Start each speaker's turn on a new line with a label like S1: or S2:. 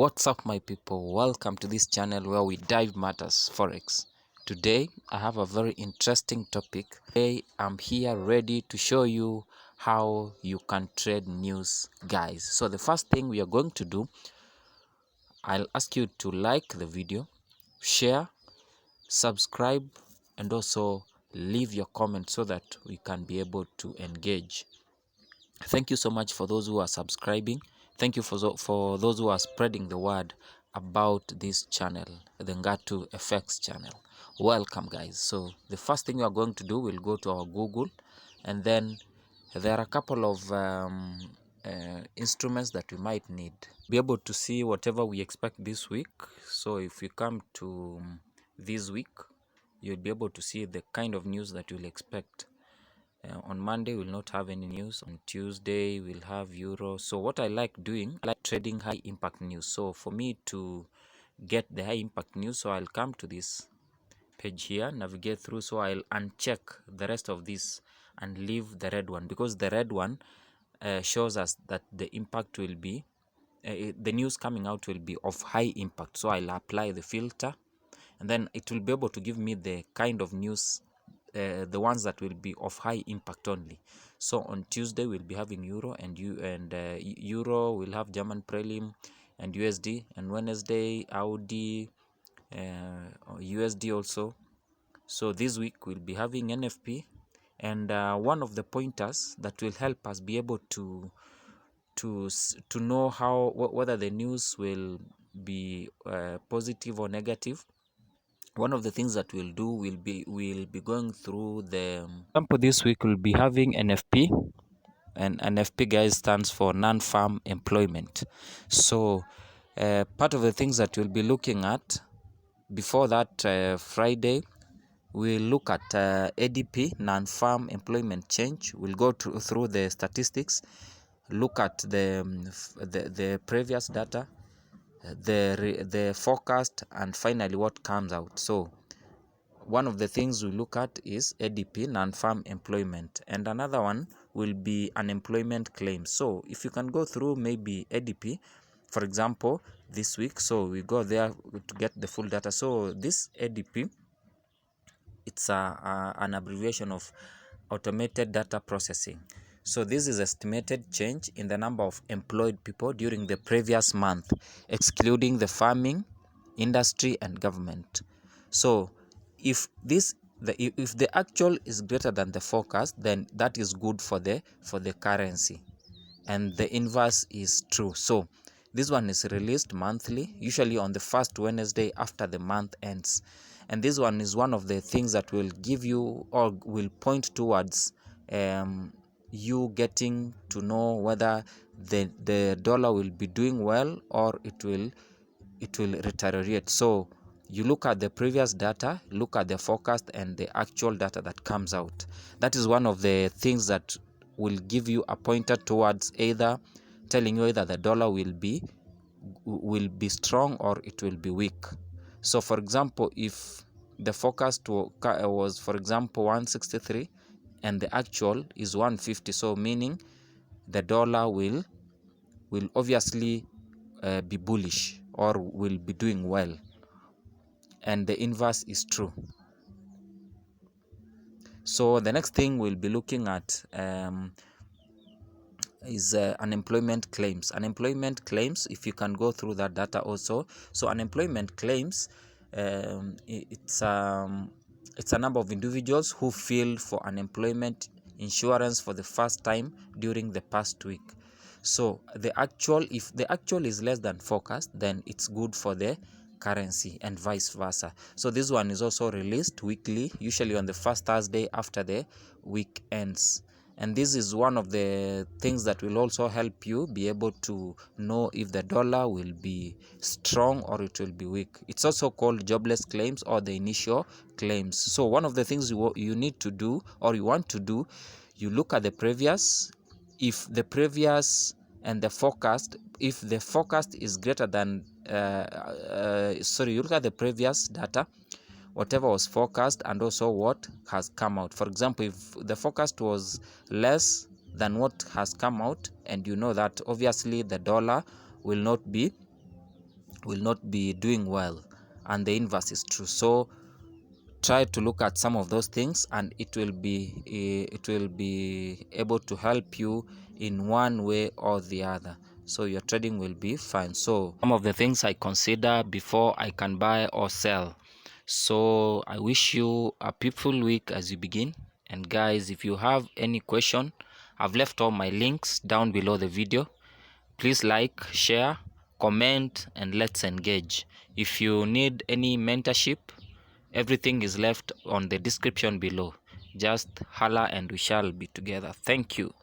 S1: What's up, my people? Welcome to this channel where we dive matters Forex. Today I have a very interesting topic. Today I'm here ready to show you how you can trade news, guys. So the first thing we are going to do, I'll ask you to like the video, share, subscribe, and also leave your comment so that we can be able to engage. Thank you so much for those who are subscribing. Thank you for those who are spreading the word about this channel, the Ngatu FX channel. Welcome, guys. So the first thing we are going to do, we'll go to our Google, and then there are a couple of instruments that we might need. Be able to see whatever we expect this week. So if you come to this week, you'll be able to see the kind of news that you'll expect. On Monday, we'll not have any news. On Tuesday, we'll have Euro. So what I like doing, I like trading high impact news. So for me to get the high impact news, so I'll come to this page here, navigate through. So I'll uncheck the rest of this and leave the red one, because the red one shows us that the impact will be, the news coming out will be of high impact. So I'll apply the filter, and then it will be able to give me the kind of news, the ones that will be of high impact only. So on Tuesday we'll be having Euro, and Euro will have German prelim and USD, and Wednesday Audi, USD also. So this week we'll be having NFP, and one of the pointers that will help us be able to know how whether the news will be positive or negative. One of the things that we'll do will be going through the example. This week we'll be having NFP, and NFP, guys, stands for non-farm employment. So part of the things that we'll be looking at before that, Friday, we'll look at ADP, non-farm employment change. We'll go through the statistics, look at the previous data, the forecast, and finally what comes out. So one of the things we look at is ADP, non-farm employment, and another one will be unemployment claims. So if you can go through maybe ADP, for example, this week, so we go there to get the full data. So this ADP, it's an abbreviation of automated data processing. So this is estimated change in the number of employed people during the previous month, excluding the farming, industry, and government. So if the actual is greater than the forecast, then that is good for the currency, and the inverse is true. So this one is released monthly, usually on the first Wednesday after the month ends. And this one is one of the things that will give you, or will point towards you getting to know whether the dollar will be doing well or it will deteriorate. So you look at the previous data, look at the forecast, and the actual data that comes out. That is one of the things that will give you a pointer towards either telling you either the dollar will be strong or it will be weak. So for example, if the forecast was, for example, 163 and the actual is 150, so meaning the dollar will obviously be bullish or will be doing well, and the inverse is true. So the next thing we'll be looking at is unemployment claims. Unemployment claims, if you can go through that data also. So unemployment claims, it's a number of individuals who filed for unemployment insurance for the first time during the past week. So the actual, if the actual is less than forecast, then it's good for the currency, and vice versa. So this one is also released weekly, usually on the first Thursday after the week ends. And this is one of the things that will also help you be able to know if the dollar will be strong or it will be weak. It's also called jobless claims or the initial claims. So one of the things you need to do, or you want to do, you look at the previous. If the previous and the forecast, if the forecast is greater than you look at the previous data, whatever was forecast, and also what has come out. For example, if the forecast was less than what has come out, and you know that obviously the dollar will not be will not be doing well, and the inverse is true. So try to look at some of those things, and it will be able to help you in one way or the other, so your trading will be fine. So some of the things I consider before I can buy or sell. So I wish you a peaceful week as you begin. And guys, if you have any question, I've left all my links down below the video. Please like, share, comment, and let's engage. If you need any mentorship, everything is left on the description below. Just holla and we shall be together. Thank you.